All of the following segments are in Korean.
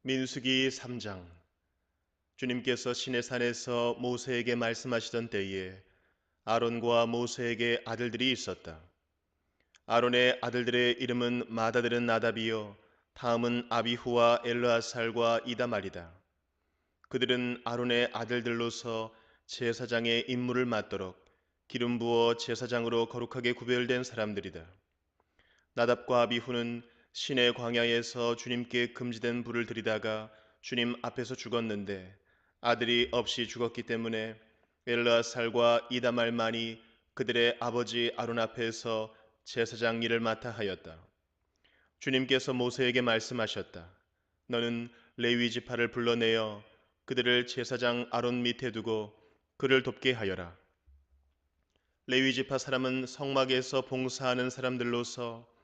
민수기 3장. 주님께서 시내산에서 모세에게 말씀하시던 때에 아론과 모세에게 아들들이 있었다. 아론의 아들들의 이름은 맏아들은 나답이요 다음은 아비후와 엘르아살과 이다말이다. 그들은 아론의 아들들로서 제사장의 임무를 맡도록 기름 부어 제사장으로 거룩하게 구별된 사람들이다. 나답과 아비후는 시내 광야에서 주님께 금지된 불을 들이다가 주님 앞에서 죽었는데 아들이 없이 죽었기 때문에 엘르아살과 이다말만이 그들의 아버지 아론 앞에서 제사장 일을 맡아 하였다. 주님께서 모세에게 말씀하셨다. 너는 레위 지파를 불러내어 그들을 제사장 아론 밑에 두고 그를 돕게 하여라. 레위 지파 사람은 성막에서 봉사하는 사람들로서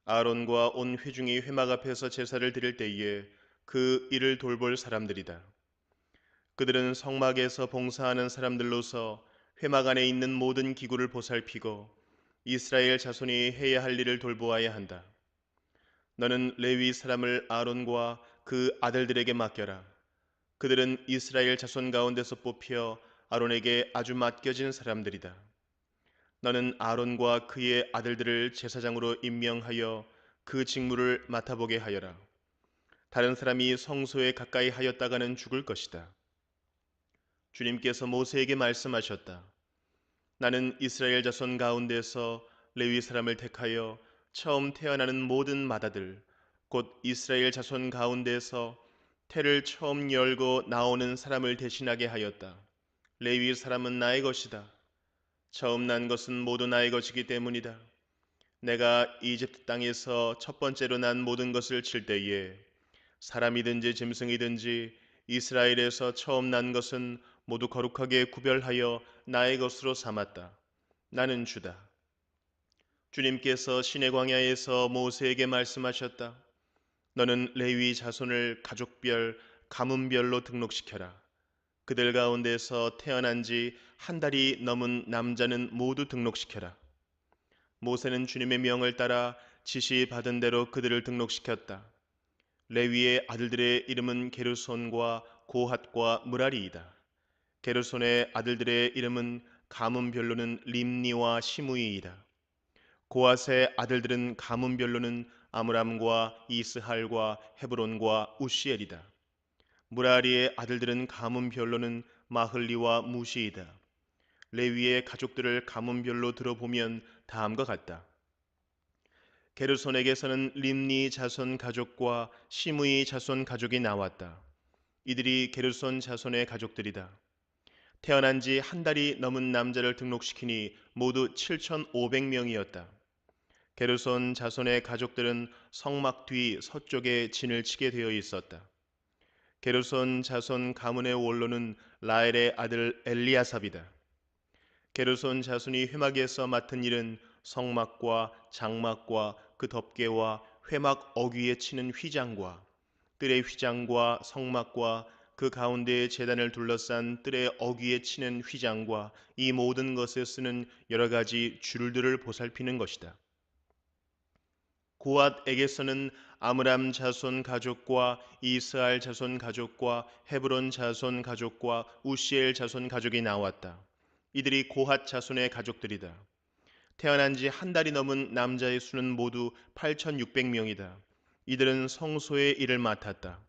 아론과 온 회중이 회막 앞에서 제사를 드릴 때에 그 일을 돌볼 사람들이다. 그들은 성막에서 봉사하는 사람들로서 회막 안에 있는 모든 기구를 보살피고 이스라엘 자손이 해야 할 일을 돌보아야 한다. 너는 레위 사람을 아론과 그 아들들에게 맡겨라. 그들은 이스라엘 자손 가운데서 뽑혀 아론에게 아주 맡겨진 사람들이다. 너는 아론과 그의 아들들을 제사장으로 임명하여 그 직무를 맡아보게 하여라. 다른 사람이 성소에 가까이 하였다가는 죽을 것이다. 주님께서 모세에게 말씀하셨다. 나는 이스라엘 자손 가운데서 레위 사람을 택하여 처음 태어나는 모든 맏아들 곧 이스라엘 자손 가운데서 태를 처음 열고 나오는 사람을 대신하게 하였다. 레위 사람은 나의 것이다. 처음 난 것은 모두 나의 것이기 때문이다. 내가 이집트 땅에서 첫 번째로 난 모든 것을 칠 때에 사람이든지 짐승이든지 이스라엘에서 처음 난 것은 모두 거룩하게 구별하여 나의 것으로 삼았다. 나는 주다. 주님께서 시내 광야에서 모세에게 말씀하셨다. 너는 레위 자손을 가족별, 가문별로 등록시켜라. 그들 가운데서 태어난 지 한 달이 넘은 남자는 모두 등록시켜라. 모세는 주님의 명을 따라 지시받은 대로 그들을 등록시켰다. 레위의 아들들의 이름은 게르손과 고핫과 무라리이다. 게르손의 아들들의 이름은 가문별로는 림니와 시므이이다. 고핫의 아들들은 가문별로는 아므람과 이스할과 헤브론과 우시엘이다. 무라리의 아들들은 가문별로는 마흘리와 무시이다. 레위의 가족들을 가문별로 들어보면 다음과 같다. 게르손에게서는 림니 자손 가족과 시므이 자손 가족이 나왔다. 이들이 게르손 자손의 가족들이다. 태어난 지 한 달이 넘은 남자를 등록시키니 모두 7,500명이었다. 게르손 자손의 가족들은 성막 뒤 서쪽에 진을 치게 되어 있었다. 게르손 자손 가문의 원로는 라엘의 아들 엘리아삽이다. 게르손 자손이 회막에서 맡은 일은 성막과 장막과 그 덮개와 회막 어귀에 치는 휘장과 뜰의 휘장과 성막과 그 가운데에 제단을 둘러싼 뜰의 어귀에 치는 휘장과 이 모든 것에 쓰는 여러 가지 줄들을 보살피는 것이다. 고앗에게서는 아므람 자손 가족과 이스할 자손 가족과 헤브론 자손 가족과 우시엘 자손 가족이 나왔다. 이들이 고핫 자손의 가족들이다. 태어난 지 한 달이 넘은 남자의 수는 모두 8,600명이다. 이들은 성소의 일을 맡았다.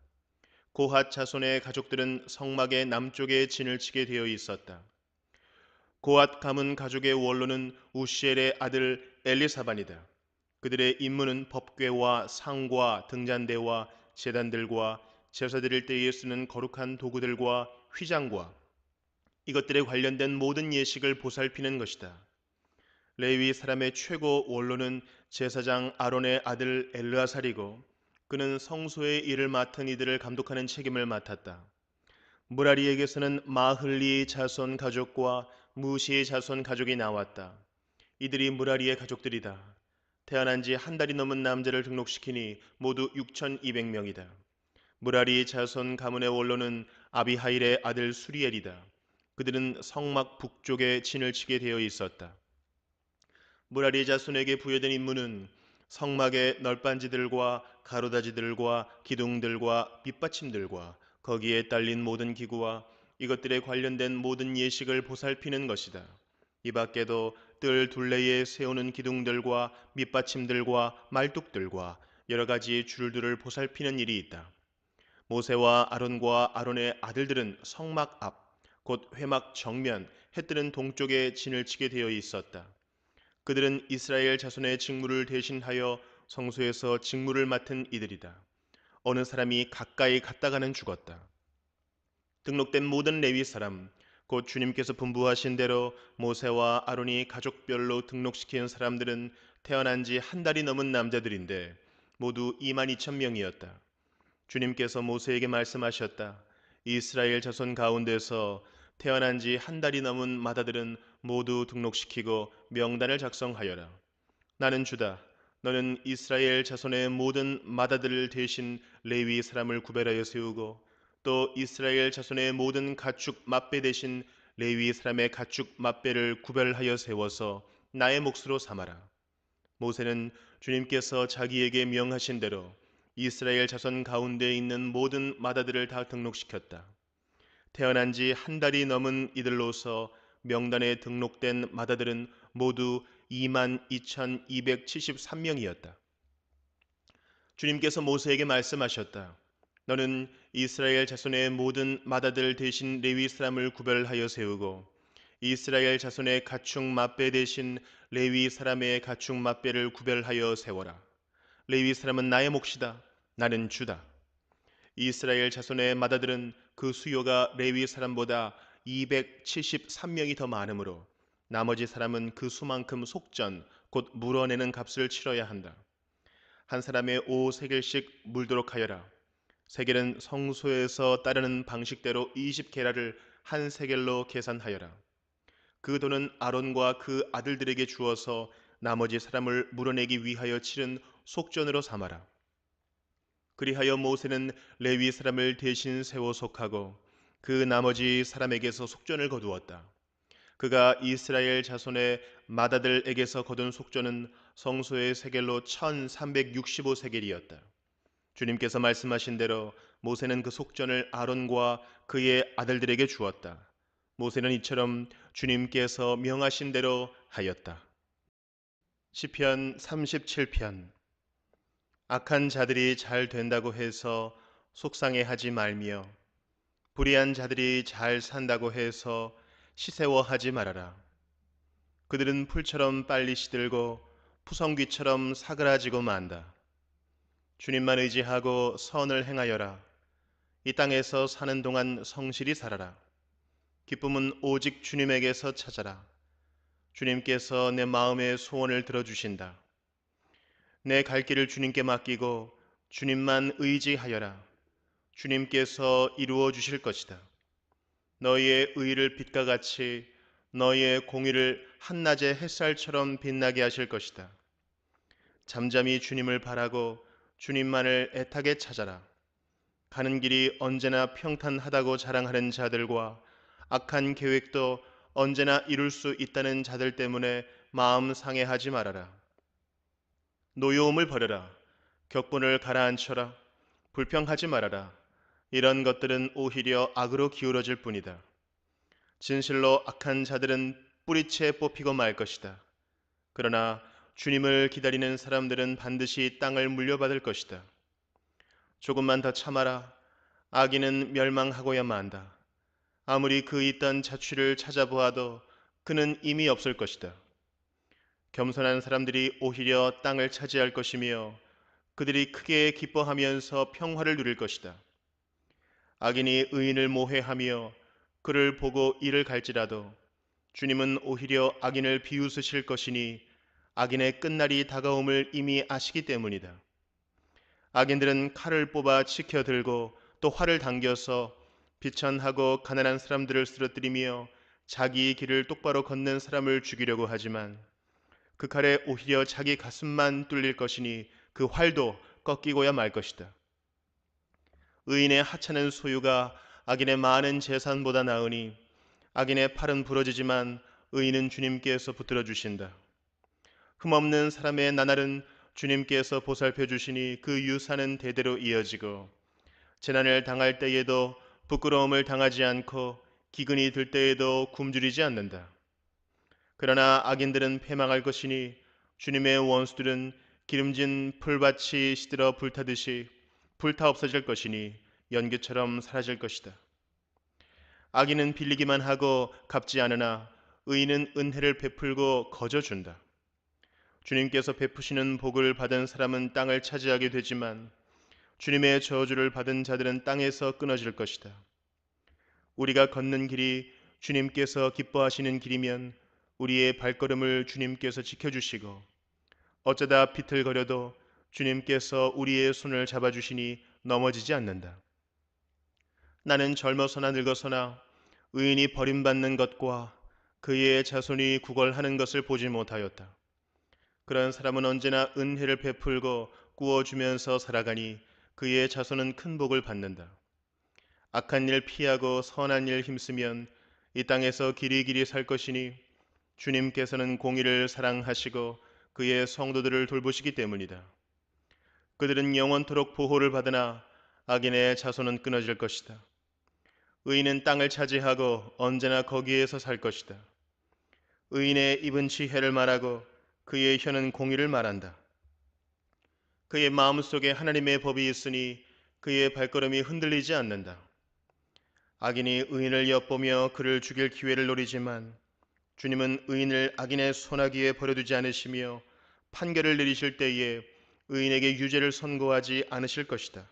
고핫 자손의 가족들은 성막의 남쪽에 진을 치게 되어 있었다. 고핫 가문 가족의 원로는 우시엘의 아들 엘리사반이다. 그들의 임무는 법궤와 상과 등잔대와 제단들과 제사 드릴 때에 쓰는 거룩한 도구들과 휘장과 이것들에 관련된 모든 예식을 보살피는 것이다. 레위 사람의 최고 원로는 제사장 아론의 아들 엘르아살이고 그는 성소의 일을 맡은 이들을 감독하는 책임을 맡았다. 무라리에게서는 마흘리 자손 가족과 무시 자손 가족이 나왔다. 이들이 무라리의 가족들이다. 태어난 지 한 달이 넘은 남자를 등록시키니 모두 6,200명이다. 무라리 자손 가문의 원로는 아비하일의 아들 수리엘이다. 그들은 성막 북쪽에 진을 치게 되어 있었다. 무라리 자손에게 부여된 임무는 성막의 널빤지들과 가로다지들과 기둥들과 밑받침들과 거기에 딸린 모든 기구와 이것들에 관련된 모든 예식을 보살피는 것이다. 이 밖에도 뜰 둘레에 세우는 기둥들과 밑받침들과 말뚝들과 여러 가지 줄들을 보살피는 일이 있다. 모세와 아론과 아론의 아들들은 성막 앞, 곧 회막 정면, 해 뜨는 동쪽에 진을 치게 되어 있었다. 그들은 이스라엘 자손의 직무를 대신하여 성소에서 직무를 맡은 이들이다. 어느 사람이 가까이 갔다가는 죽었다. 등록된 모든 레위 사람, 곧 주님께서 분부하신 대로 모세와 아론이 가족별로 등록시킨 사람들은 태어난 지 한 달이 넘은 남자들인데 모두 2만 2천 명이었다. 주님께서 모세에게 말씀하셨다. 이스라엘 자손 가운데서 태어난 지 한 달이 넘은 마다들은 모두 등록시키고 명단을 작성하여라. 나는 주다. 너는 이스라엘 자손의 모든 마다들 대신 레위 사람을 구별하여 세우고 또 이스라엘 자손의 모든 가축 맏배 대신 레위 사람의 가축 맏배를 구별하여 세워서 나의 몫으로 삼아라. 모세는 주님께서 자기에게 명하신 대로 이스라엘 자손 가운데 있는 모든 마다들을 다 등록시켰다. 태어난 지 한 달이 넘은 이들로서 명단에 등록된 마다들은 모두 2만 2,273명이었다. 주님께서 모세에게 말씀하셨다. 너는 이스라엘 자손의 모든 마다들 대신 레위 사람을 구별하여 세우고 이스라엘 자손의 가축 맏배 대신 레위 사람의 가축 맏배를 구별하여 세워라. 레위 사람은 나의 몫이다. 나는 주다. 이스라엘 자손의 마다들은 그 수요가 레위 사람보다 273명이 더 많으므로 나머지 사람은 그 수만큼 속전 곧 물어내는 값을 치러야 한다. 한 사람의 5세겔씩 물도록 하여라. 세겔은 성소에서 따르는 방식대로 20게라를 한 세겔로 계산하여라. 그 돈은 아론과 그 아들들에게 주어서 나머지 사람을 물어내기 위하여 치른 속전으로 삼아라. 그리하여 모세는 레위 사람을 대신 세워 속하고 그 나머지 사람에게서 속전을 거두었다. 그가 이스라엘 자손의 마다들에게서 거둔 속전은 성소의 세겔로 1365세겔이었다. 주님께서 말씀하신 대로 모세는 그 속전을 아론과 그의 아들들에게 주었다. 모세는 이처럼 주님께서 명하신 대로 하였다. 시편 37편. 악한 자들이 잘 된다고 해서 속상해하지 말며 불의한 자들이 잘 산다고 해서 시세워하지 말아라. 그들은 풀처럼 빨리 시들고 푸성귀처럼 사그라지고 만다. 주님만 의지하고 선을 행하여라. 이 땅에서 사는 동안 성실히 살아라. 기쁨은 오직 주님에게서 찾아라. 주님께서 내 마음의 소원을 들어주신다. 내 갈 길을 주님께 맡기고 주님만 의지하여라. 주님께서 이루어 주실 것이다. 너희의 의를 빛과 같이 너희의 공의를 한낮의 햇살처럼 빛나게 하실 것이다. 잠잠히 주님을 바라고 주님만을 애타게 찾아라. 가는 길이 언제나 평탄하다고 자랑하는 자들과 악한 계획도 언제나 이룰 수 있다는 자들 때문에 마음 상해하지 말아라. 노여움을 버려라. 격분을 가라앉혀라. 불평하지 말아라. 이런 것들은 오히려 악으로 기울어질 뿐이다. 진실로 악한 자들은 뿌리채 뽑히고 말 것이다. 그러나 주님을 기다리는 사람들은 반드시 땅을 물려받을 것이다. 조금만 더 참아라. 악인은 멸망하고야 만다. 아무리 그 있던 자취를 찾아보아도 그는 이미 없을 것이다. 겸손한 사람들이 오히려 땅을 차지할 것이며 그들이 크게 기뻐하면서 평화를 누릴 것이다. 악인이 의인을 모해하며 그를 보고 이를 갈지라도 주님은 오히려 악인을 비웃으실 것이니 악인의 끝날이 다가옴을 이미 아시기 때문이다. 악인들은 칼을 뽑아 치켜들고 또 활을 당겨서 비천하고 가난한 사람들을 쓰러뜨리며 자기 길을 똑바로 걷는 사람을 죽이려고 하지만 그 칼에 오히려 자기 가슴만 뚫릴 것이니 그 활도 꺾이고야 말 것이다. 의인의 하찮은 소유가 악인의 많은 재산보다 나으니 악인의 팔은 부러지지만 의인은 주님께서 붙들어 주신다. 흠없는 사람의 나날은 주님께서 보살펴 주시니 그 유산은 대대로 이어지고 재난을 당할 때에도 부끄러움을 당하지 않고 기근이 들 때에도 굶주리지 않는다. 그러나 악인들은 패망할 것이니 주님의 원수들은 기름진 풀밭이 시들어 불타듯이 불타 없어질 것이니 연기처럼 사라질 것이다. 악인은 빌리기만 하고 갚지 않으나 의인은 은혜를 베풀고 거저 준다. 주님께서 베푸시는 복을 받은 사람은 땅을 차지하게 되지만 주님의 저주를 받은 자들은 땅에서 끊어질 것이다. 우리가 걷는 길이 주님께서 기뻐하시는 길이면 우리의 발걸음을 주님께서 지켜주시고 어쩌다 비틀거려도 주님께서 우리의 손을 잡아주시니 넘어지지 않는다. 나는 젊어서나 늙어서나 의인이 버림받는 것과 그의 자손이 구걸하는 것을 보지 못하였다. 그런 사람은 언제나 은혜를 베풀고 구워주면서 살아가니 그의 자손은 큰 복을 받는다. 악한 일 피하고 선한 일 힘쓰면 이 땅에서 길이길이 살 것이니 주님께서는 공의를 사랑하시고 그의 성도들을 돌보시기 때문이다. 그들은 영원토록 보호를 받으나 악인의 자손은 끊어질 것이다. 의인은 땅을 차지하고 언제나 거기에서 살 것이다. 의인의 입은 지혜를 말하고 그의 혀는 공의를 말한다. 그의 마음속에 하나님의 법이 있으니 그의 발걸음이 흔들리지 않는다. 악인이 의인을 엿보며 그를 죽일 기회를 노리지만 주님은 의인을 악인의 손아귀에 버려두지 않으시며 판결을 내리실 때에 의인에게 유죄를 선고하지 않으실 것이다.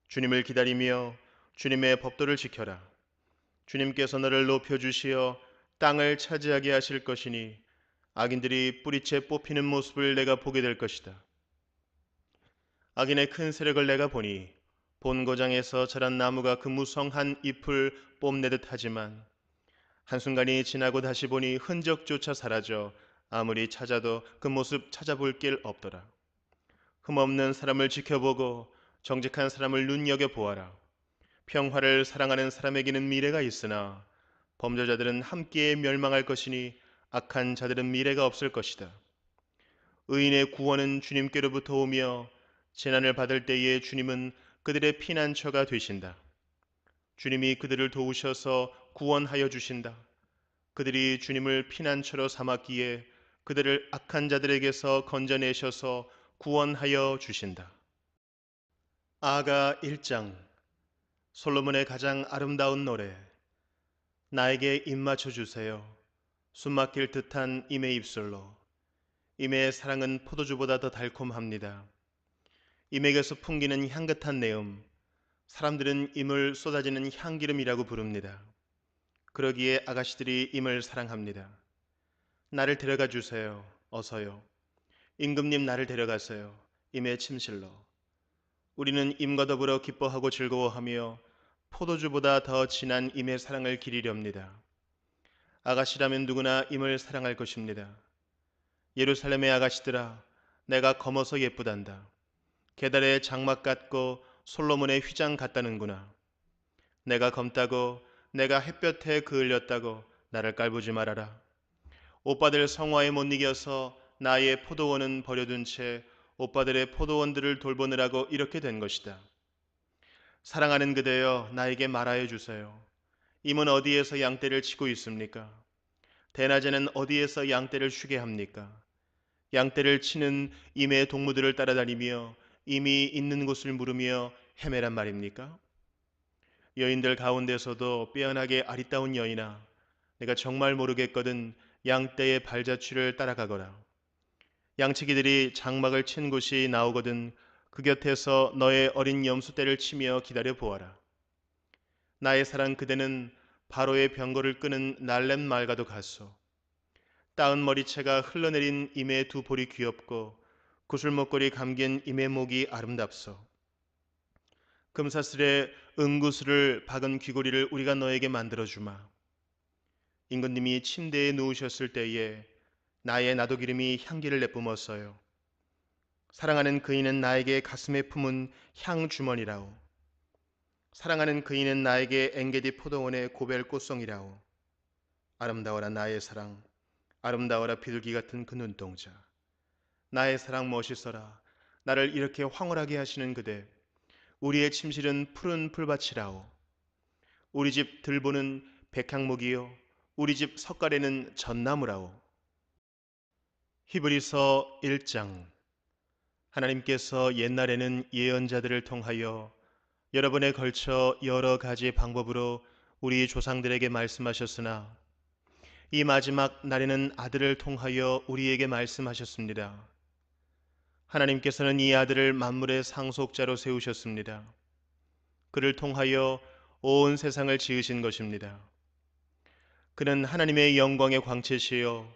주님을 기다리며 주님의 법도를 지켜라. 주님께서 너를 높여주시어 땅을 차지하게 하실 것이니 악인들이 뿌리채 뽑히는 모습을 내가 보게 될 것이다. 악인의 큰 세력을 내가 보니 본고장에서 자란 나무가 그 무성한 잎을 뽐내듯 하지만 한순간이 지나고 다시 보니 흔적조차 사라져 아무리 찾아도 그 모습 찾아볼 길 없더라. 흠없는 사람을 지켜보고 정직한 사람을 눈여겨보아라. 평화를 사랑하는 사람에게는 미래가 있으나 범죄자들은 함께 멸망할 것이니 악한 자들은 미래가 없을 것이다. 의인의 구원은 주님께로부터 오며 재난을 받을 때에 주님은 그들의 피난처가 되신다. 주님이 그들을 도우셔서 구원하여 주신다. 그들이 주님을 피난처로 삼았기에 그들을 악한 자들에게서 건져내셔서 구원하여 주신다. 아가 1장. 솔로몬의 가장 아름다운 노래. 나에게 입 맞춰 주세요. 숨막힐 듯한 임의 입술로. 임의 사랑은 포도주보다 더 달콤합니다. 임에게서 풍기는 향긋한 내음. 사람들은 임을 쏟아지는 향기름이라고 부릅니다. 그러기에 아가씨들이 임을 사랑합니다. 나를 데려가 주세요. 어서요. 임금님 나를 데려가세요. 임의 침실로. 우리는 임과 더불어 기뻐하고 즐거워하며 포도주보다 더 진한 임의 사랑을 기리렵니다. 아가씨라면 누구나 임을 사랑할 것입니다. 예루살렘의 아가씨들아, 내가 검어서 예쁘단다. 게달의 장막 같고 솔로몬의 휘장 같다는구나. 내가 검다고 내가 햇볕에 그을렸다고 나를 깔보지 말아라. 오빠들 성화에 못 이겨서 나의 포도원은 버려둔 채 오빠들의 포도원들을 돌보느라고 이렇게 된 것이다. 사랑하는 그대여 나에게 말하여 주세요. 임은 어디에서 양떼를 치고 있습니까? 대낮에는 어디에서 양떼를 쉬게 합니까? 양떼를 치는 임의 동무들을 따라다니며 임이 있는 곳을 물으며 헤매란 말입니까? 여인들 가운데서도 빼어나게 아리따운 여인아, 내가 정말 모르겠거든 양떼의 발자취를 따라가거라. 양치기들이 장막을 친 곳이 나오거든 그 곁에서 너의 어린 염소떼를 치며 기다려 보아라. 나의 사랑 그대는 바로의 병거를 끄는 날렘 말과도 같소. 따은 머리채가 흘러내린 임의 두 볼이 귀엽고 구슬목걸이 감긴 임의 목이 아름답소. 금사슬에 은구슬을 박은 귀고리를 우리가 너에게 만들어주마. 임금님이 침대에 누우셨을 때에 나의 나도기름이 향기를 내뿜었어요. 사랑하는 그이는 나에게 가슴에 품은 향주머니라오. 사랑하는 그이는 나에게 엔게디 포도원의 고벨 꽃송이라오. 아름다워라 나의 사랑, 아름다워라 비둘기 같은 그 눈동자. 나의 사랑 멋있어라. 나를 이렇게 황홀하게 하시는 그대. 우리의 침실은 푸른 풀밭이라오. 우리 집 들보는 백향목이요. 우리 집 석가래는 전나무라오. 히브리서 1장. 하나님께서 옛날에는 예언자들을 통하여 여러 번에 걸쳐 여러 가지 방법으로 우리 조상들에게 말씀하셨으나 이 마지막 날에는 아들을 통하여 우리에게 말씀하셨습니다. 하나님께서는 이 아들을 만물의 상속자로 세우셨습니다. 그를 통하여 온 세상을 지으신 것입니다. 그는 하나님의 영광의 광채시요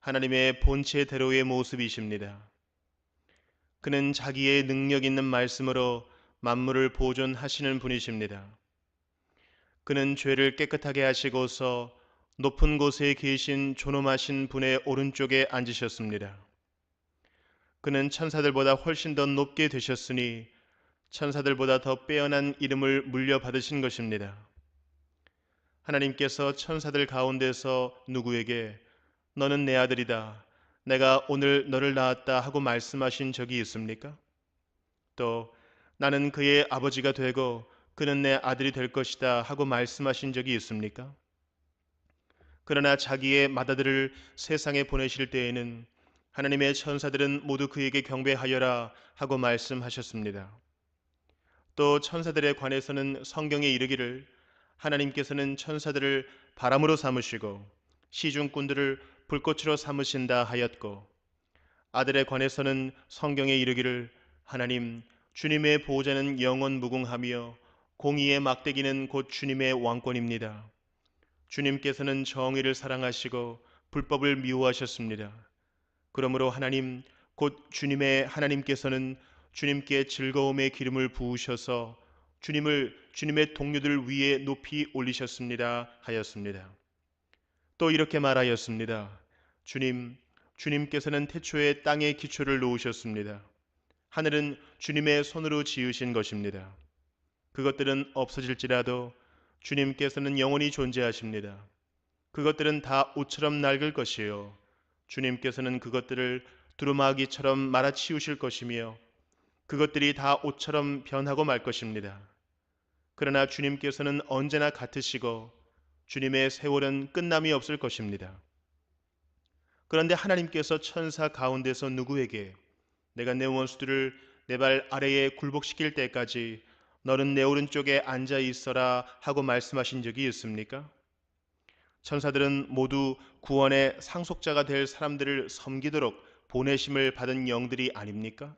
하나님의 본체대로의 모습이십니다. 그는 자기의 능력 있는 말씀으로 만물을 보존하시는 분이십니다. 그는 죄를 깨끗하게 하시고서 높은 곳에 계신 존엄하신 분의 오른쪽에 앉으셨습니다. 그는 천사들보다 훨씬 더 높게 되셨으니 천사들보다 더 빼어난 이름을 물려받으신 것입니다. 하나님께서 천사들 가운데서 누구에게 너는 내 아들이다. 내가 오늘 너를 낳았다 하고 말씀하신 적이 있습니까? 또 나는 그의 아버지가 되고 그는 내 아들이 될 것이다 하고 말씀하신 적이 있습니까? 그러나 자기의 맏아들을 세상에 보내실 때에는 하나님의 천사들은 모두 그에게 경배하여라 하고 말씀하셨습니다. 또 천사들에 관해서는 성경에 이르기를 하나님께서는 천사들을 바람으로 삼으시고 시중꾼들을 불꽃으로 삼으신다 하였고 아들에 관해서는 성경에 이르기를 하나님 주님의 보호자는 영원 무궁하며 공의의 막대기는 곧 주님의 왕권입니다. 주님께서는 정의를 사랑하시고 불법을 미워하셨습니다. 그러므로 하나님 곧 주님의 하나님께서는 주님께 즐거움의 기름을 부으셔서 주님을 주님의 동료들 위에 높이 올리셨습니다 하였습니다. 또 이렇게 말하였습니다. 주님께서는 태초에 땅의 기초를 놓으셨습니다. 하늘은 주님의 손으로 지으신 것입니다. 그것들은 없어질지라도 주님께서는 영원히 존재하십니다. 그것들은 다 옷처럼 낡을 것이요 주님께서는 그것들을 두루마기처럼 말아치우실 것이며 그것들이 다 옷처럼 변하고 말 것입니다. 그러나 주님께서는 언제나 같으시고 주님의 세월은 끝남이 없을 것입니다. 그런데 하나님께서 천사 가운데서 누구에게 내가 내 원수들을 내 발 아래에 굴복시킬 때까지 너는 내 오른쪽에 앉아 있어라 하고 말씀하신 적이 있습니까? 천사들은 모두 구원의 상속자가 될 사람들을 섬기도록 보내심을 받은 영들이 아닙니까?